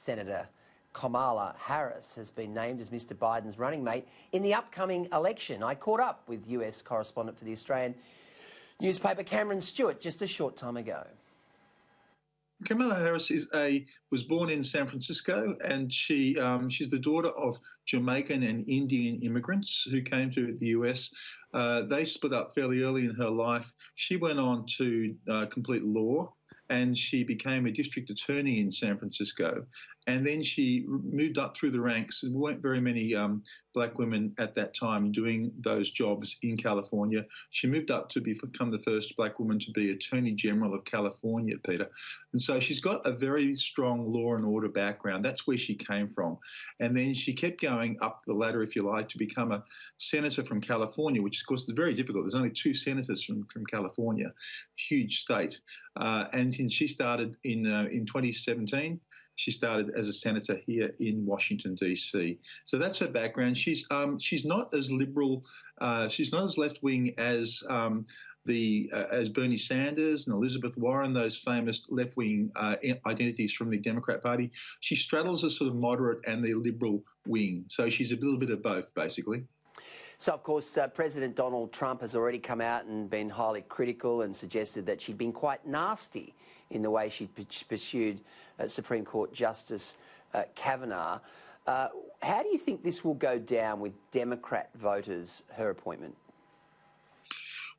Senator Kamala Harris has been named as Mr Biden's running mate in the upcoming election. I caught up with US correspondent for the Australian newspaper Cameron Stewart just a short time ago. Kamala Harris was born in San Francisco, and she's the daughter of Jamaican and Indian immigrants who came to the US. They split up fairly early in her life. She went on to complete law, and she became a district attorney in San Francisco. And then she moved up through the ranks. There weren't very many black women at that time doing those jobs in California. She moved up to become the first black woman to be Attorney General of California, Peter. And so she's got a very strong law and order background. That's where she came from. And then she kept going up the ladder, if you like, to become a senator from California, which, of course, is very difficult. There's only 2 senators from California, huge state. And she started in 2017. She started as a senator here in Washington, D.C. So that's her background. She's not as liberal, she's not as left-wing as Bernie Sanders and Elizabeth Warren, those famous left-wing identities from the Democrat Party. She straddles a sort of moderate and the liberal wing. So she's a little bit of both, basically. So, of course, President Donald Trump has already come out and been highly critical and suggested that she'd been quite nasty in the way she pursued Supreme Court Justice Kavanaugh. How do you think this will go down with Democrat voters, her appointment?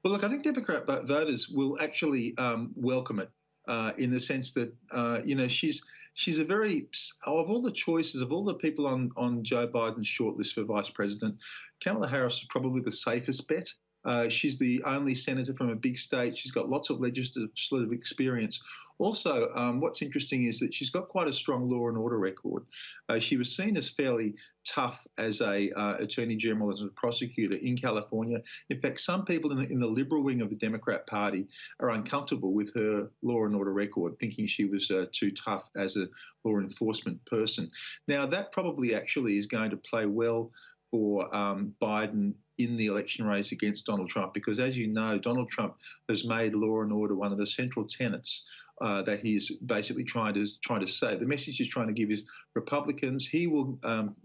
Well, look, I think Democrat voters will actually welcome it in the sense that, she's a very, of all the choices, of all the people on Joe Biden's shortlist for vice president, Kamala Harris is probably the safest bet. She's the only senator from a big state. She's got lots of legislative experience. Also, what's interesting is that she's got quite a strong law and order record. She was seen as fairly tough as a attorney general, as a prosecutor in California. In fact, some people in the liberal wing of the Democrat Party are uncomfortable with her law and order record, thinking she was too tough as a law enforcement person. Now, that probably actually is going to play well for Biden in the election race against Donald Trump, because, as you know, Donald Trump has made law and order one of the central tenets that he's basically trying to say. The message he's trying to give is Republicans, he will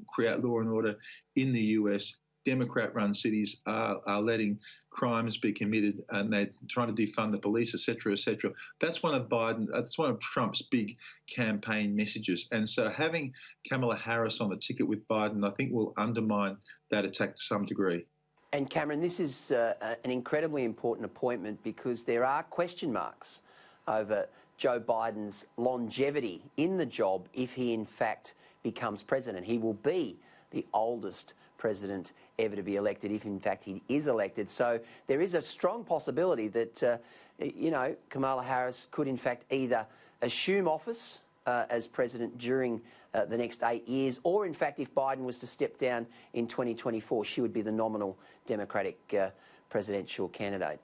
create law and order in the US. Democrat-run cities are letting crimes be committed, and they're trying to defund the police, etc., etc. That's one of Trump's big campaign messages. And so having Kamala Harris on the ticket with Biden, I think, will undermine that attack to some degree. And Cameron, this is an incredibly important appointment because there are question marks over Joe Biden's longevity in the job if he in fact becomes president. He will be the oldest president ever to be elected if in fact he is elected. So there is a strong possibility that, Kamala Harris could in fact either assume office as president during the next 8 years, or in fact if Biden was to step down in 2024, she would be the nominal Democratic presidential candidate.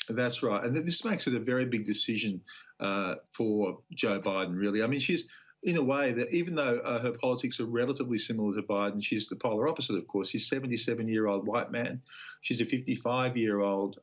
That's right. And this makes it a very big decision for Joe Biden, really. I mean, she's, in a way, that even though her politics are relatively similar to Biden, she's the polar opposite, of course. She's a 77-year-old white man. She's a 55-year-old,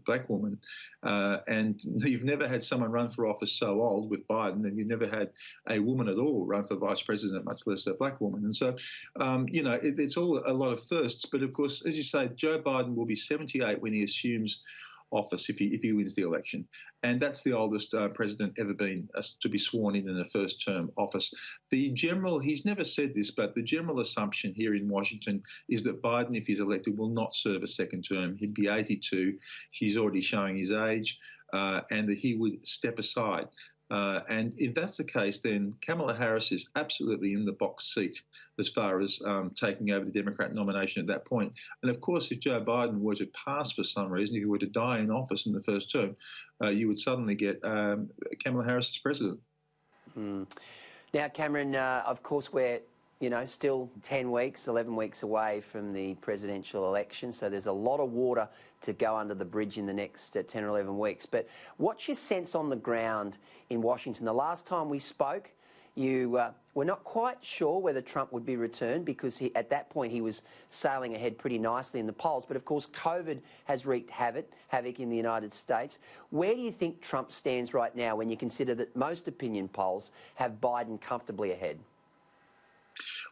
black woman. And you've never had someone run for office so old with Biden, and you've never had a woman at all run for vice president, much less a black woman. And so, it's all a lot of firsts. But, of course, as you say, Joe Biden will be 78 when he assumes office if he wins the election. And that's the oldest president ever been to be sworn in a first-term office. He's never said this, but the general assumption here in Washington is that Biden, if he's elected, will not serve a second term. He'd be 82. He's already showing his age, and that he would step aside. And if that's the case, then Kamala Harris is absolutely in the box seat as far as taking over the Democrat nomination at that point. And of course, if Joe Biden were to pass for some reason, if he were to die in office in the first term, you would suddenly get Kamala Harris as president. Now, Cameron, of course, we're still 10 weeks, 11 weeks away from the presidential election, so there's a lot of water to go under the bridge in the next 10 or 11 weeks. But what's your sense on the ground in Washington? The last time we spoke, you were not quite sure whether Trump would be returned because at that point he was sailing ahead pretty nicely in the polls. But of course, COVID has wreaked havoc in the United States. Where do you think Trump stands right now when you consider that most opinion polls have Biden comfortably ahead?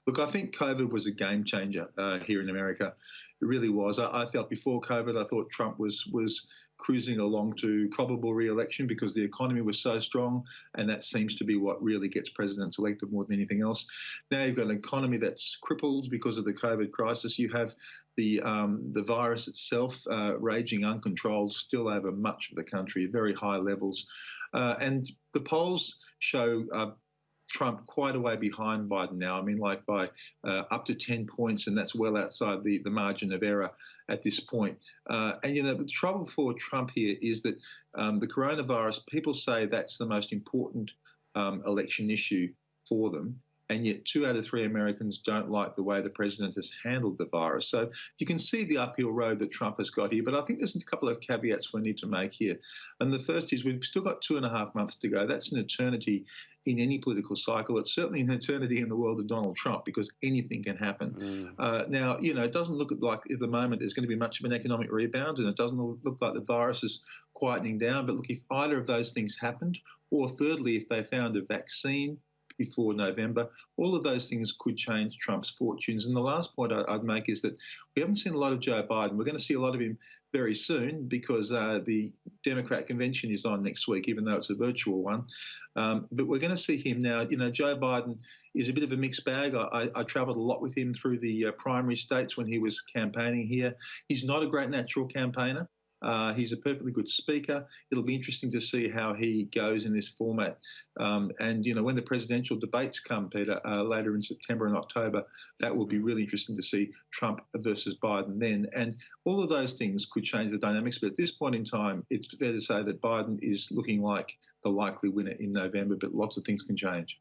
Look, I think COVID was a game changer here in America. It really was. I felt before COVID, I thought Trump was cruising along to probable re-election because the economy was so strong, and that seems to be what really gets presidents elected more than anything else. Now you've got an economy that's crippled because of the COVID crisis. You have the virus itself raging uncontrolled still over much of the country at very high levels. And the polls show Trump quite a way behind Biden now. I mean, like by up to 10 points, and that's well outside the margin of error at this point. And, you know, the trouble for Trump here is that the coronavirus, people say that's the most important election issue for them. And yet 2 out of 3 Americans don't like the way the president has handled the virus. So you can see the uphill road that Trump has got here. But I think there's a couple of caveats we need to make here. And the first is we've still got 2.5 months to go. That's an eternity in any political cycle. It's certainly an eternity in the world of Donald Trump because anything can happen. Now, you know, it doesn't look like at the moment there's going to be much of an economic rebound, and it doesn't look like the virus is quietening down. But look, if either of those things happened, or thirdly, if they found a vaccine before November, all of those things could change Trump's fortunes. And the last point I'd make is that we haven't seen a lot of Joe Biden. We're going to see a lot of him very soon because the Democrat convention is on next week, even though it's a virtual one. But we're going to see him now. You know, Joe Biden is a bit of a mixed bag. I travelled a lot with him through the primary states when he was campaigning here. He's not a great natural campaigner. He's a perfectly good speaker. It'll be interesting to see how he goes in this format. And, you know, when the presidential debates come, Peter, later in September and October, that will be really interesting to see Trump versus Biden then. And all of those things could change the dynamics. But at this point in time, it's fair to say that Biden is looking like the likely winner in November, but lots of things can change.